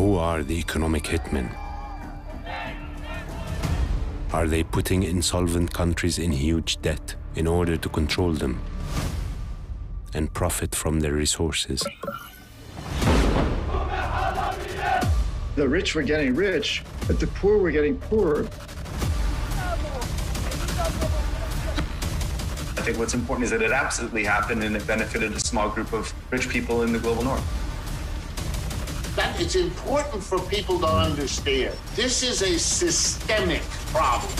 Who are the economic hitmen? Are they putting insolvent countries in huge debt in order to control them and profit from their resources? The rich were getting rich, but the poor were getting poorer. I think what's important is that it absolutely happened and it benefited a small group of rich people in the global north. That it's important for people to understand. This is a systemic problem.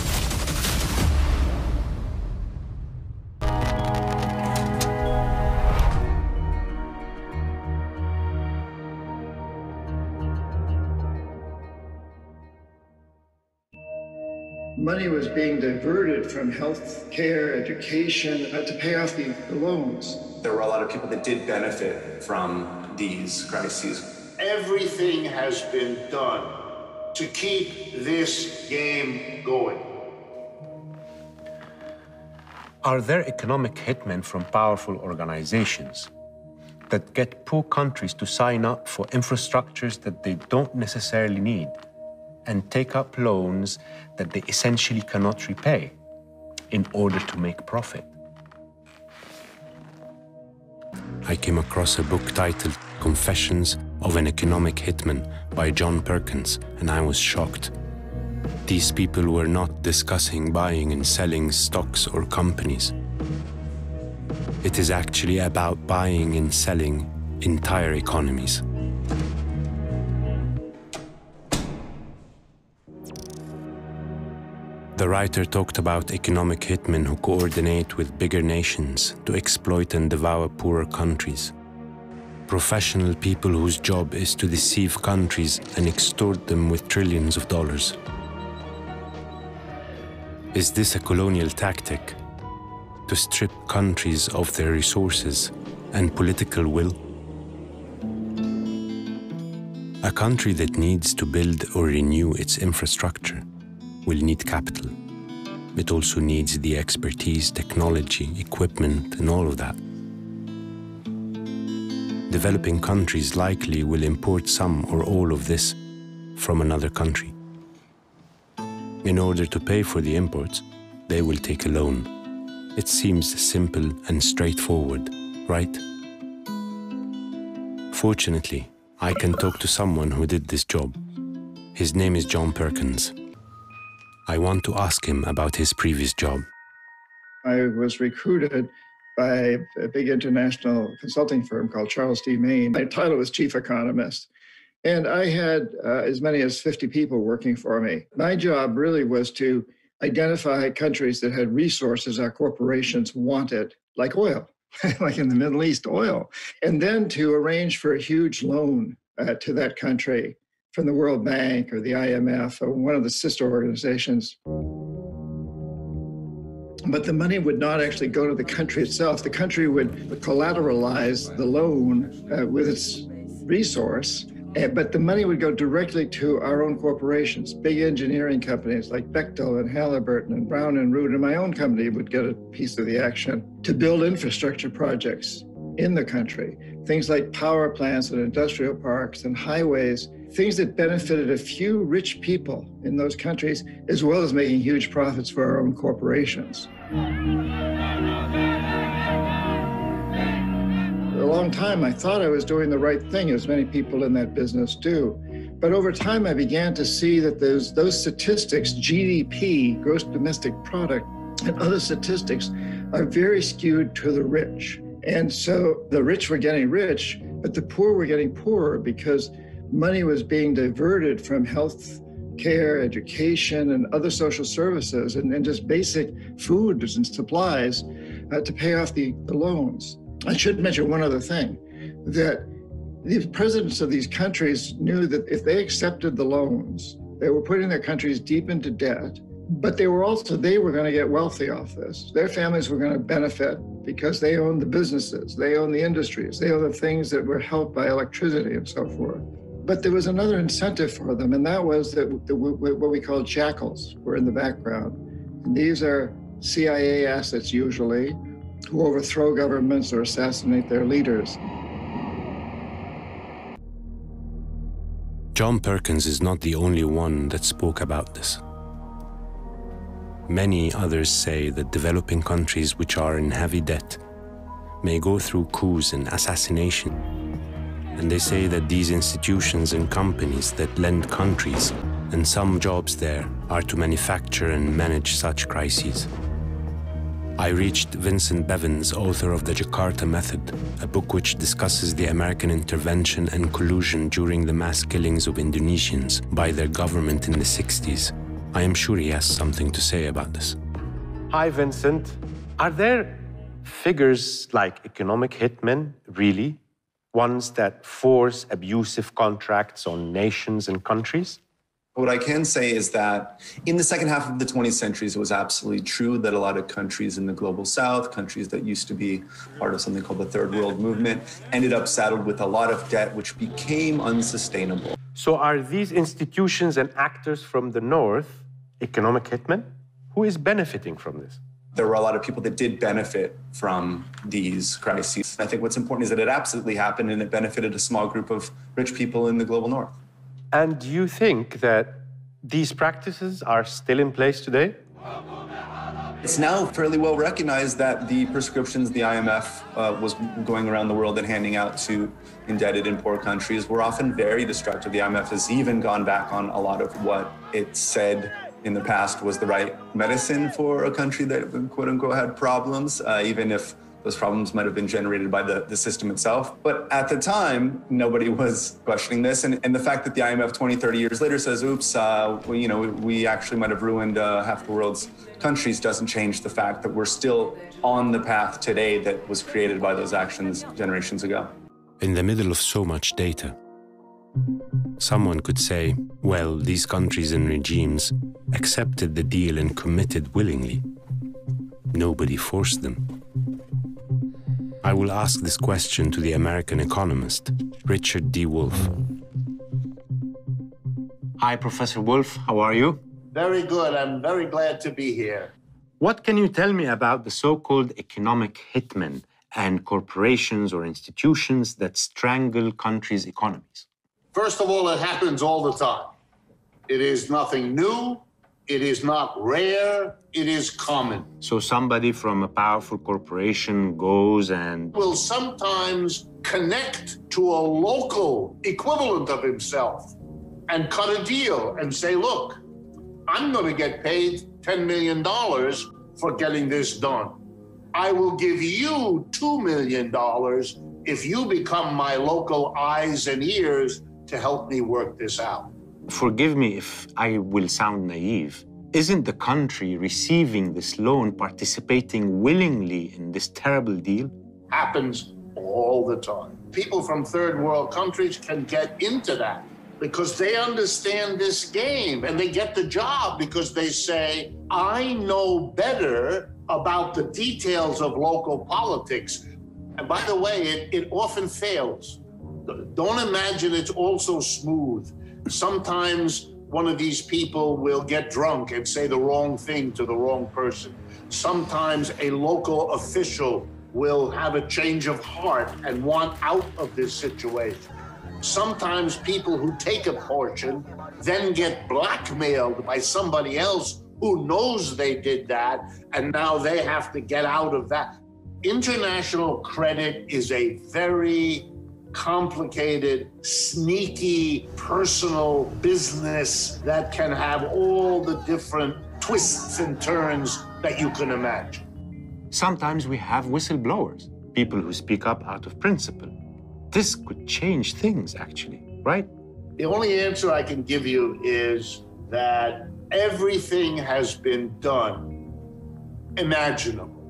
Money was being diverted from health care, education, to pay off the loans. There were a lot of people that did benefit from these crises. Everything has been done to keep this game going. Are there economic hitmen from powerful organizations that get poor countries to sign up for infrastructures that they don't necessarily need and take up loans that they essentially cannot repay in order to make profit? I came across a book titled Confessions of an Economic Hitman by John Perkins, and I was shocked. These people were not discussing buying and selling stocks or companies. It is actually about buying and selling entire economies. The writer talked about economic hitmen who coordinate with bigger nations to exploit and devour poorer countries. Professional people whose job is to deceive countries and extort them with trillions of dollars. Is this a colonial tactic to strip countries of their resources and political will? A country that needs to build or renew its infrastructure will need capital. It also needs the expertise, technology, equipment, and all of that. Developing countries likely will import some or all of this from another country. In order to pay for the imports, they will take a loan. It seems simple and straightforward, right? Fortunately, I can talk to someone who did this job. His name is John Perkins. I want to ask him about his previous job. I was recruited by a big international consulting firm called Charles D. Main. My title was chief economist. And I had as many as 50 people working for me. My job really was to identify countries that had resources our corporations wanted, like oil, like in the Middle East, oil, and then to arrange for a huge loan to that country from the World Bank or the IMF or one of the sister organizations. But the money would not actually go to the country itself. The country would collateralize the loan with its resource, but the money would go directly to our own corporations, big engineering companies like Bechtel and Halliburton and Brown and Root, and my own company would get a piece of the action to build infrastructure projects in the country, things like power plants and industrial parks and highways, things that benefited a few rich people in those countries, as well as making huge profits for our own corporations. For a long time, I thought I was doing the right thing, as many people in that business do. But over time, I began to see that those statistics, GDP, gross domestic product, and other statistics are very skewed to the rich. And so the rich were getting rich, but the poor were getting poorer because money was being diverted from health care, education, and other social services, and just basic foods and supplies to pay off the loans. I should mention one other thing, that the presidents of these countries knew that if they accepted the loans, they were putting their countries deep into debt, but they were going to get wealthy off this. Their families were going to benefit because they owned the businesses, they owned the industries, they owned the things that were helped by electricity and so forth. But there was another incentive for them, and that was that what we call jackals were in the background. And these are CIA assets usually, who overthrow governments or assassinate their leaders. John Perkins is not the only one that spoke about this. Many others say that developing countries which are in heavy debt may go through coups and assassination. And they say that these institutions and companies that lend countries and some jobs there are to manufacture and manage such crises. I reached Vincent Bevins, author of The Jakarta Method, a book which discusses the American intervention and collusion during the mass killings of Indonesians by their government in the 60s. I am sure he has something to say about this. Hi, Vincent. Are there figures like economic hitmen, really? Ones that force abusive contracts on nations and countries? What I can say is that in the second half of the 20th century, it was absolutely true that a lot of countries in the global south, countries that used to be part of something called the Third World Movement, ended up saddled with a lot of debt, which became unsustainable. So are these institutions and actors from the north economic hitmen? Who is benefiting from this? There were a lot of people that did benefit from these crises. I think what's important is that it absolutely happened and it benefited a small group of rich people in the global north. And do you think that these practices are still in place today? It's now fairly well recognized that the prescriptions the IMF was going around the world and handing out to indebted and poor countries were often very destructive. The IMF has even gone back on a lot of what it said in the past was the right medicine for a country that, quote unquote, had problems, even if those problems might have been generated by the system itself. But at the time, nobody was questioning this. And the fact that the IMF 20, 30 years later says, oops, we actually might have ruined half the world's countries doesn't change the fact that we're still on the path today that was created by those actions generations ago. In the middle of so much data, someone could say, well, these countries and regimes accepted the deal and committed willingly. Nobody forced them. I will ask this question to the American economist, Richard D. Wolff. Hi, Professor Wolff. How are you? Very good. I'm very glad to be here. What can you tell me about the so-called economic hitmen and corporations or institutions that strangle countries' economies? First of all, it happens all the time. It is nothing new. It is not rare. It is common. So somebody from a powerful corporation goes and will sometimes connect to a local equivalent of himself and cut a deal and say, look, I'm going to get paid $10 million for getting this done. I will give you $2 million if you become my local eyes and ears to help me work this out. Forgive me if I will sound naive. Isn't the country receiving this loan participating willingly in this terrible deal? Happens all the time. People from third world countries can get into that because they understand this game and they get the job because they say, I know better about the details of local politics. And by the way, it often fails. Don't imagine it's all so smooth. Sometimes one of these people will get drunk and say the wrong thing to the wrong person. Sometimes a local official will have a change of heart and want out of this situation. Sometimes people who take a portion then get blackmailed by somebody else who knows they did that, and now they have to get out of that. International credit is a very complicated, sneaky, personal business that can have all the different twists and turns that you can imagine. Sometimes we have whistleblowers, people who speak up out of principle. This could change things, actually, right? The only answer I can give you is that everything has been done imaginable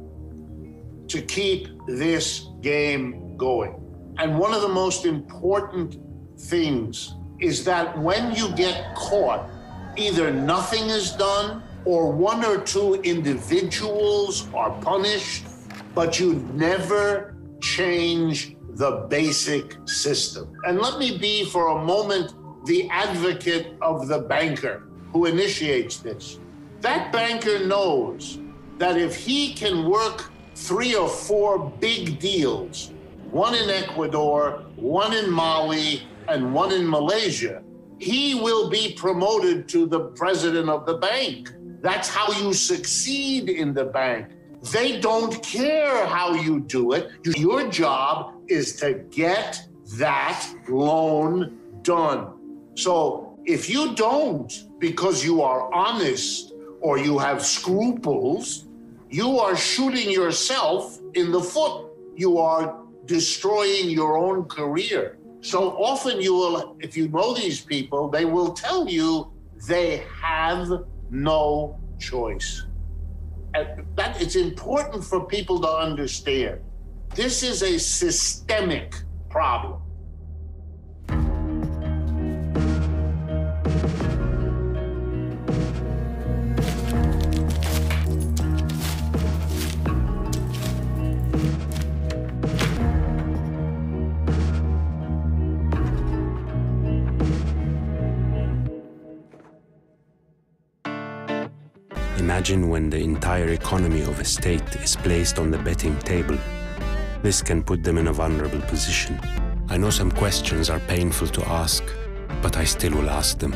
to keep this game going. And one of the most important things is that when you get caught, either nothing is done or one or two individuals are punished, but you never change the basic system. And let me be for a moment the advocate of the banker who initiates this. That banker knows that if he can work 3 or 4 big deals, one in Ecuador, one in Mali, and one in Malaysia, he will be promoted to the president of the bank. That's how you succeed in the bank. They don't care how you do it. Your job is to get that loan done. So if you don't, because you are honest or you have scruples, you are shooting yourself in the foot. You are destroying your own career. So often you will, if you know these people, they will tell you they have no choice. And that it's important for people to understand. This is a systemic problem. Imagine when the entire economy of a state is placed on the betting table. This can put them in a vulnerable position. I know some questions are painful to ask, but I still will ask them.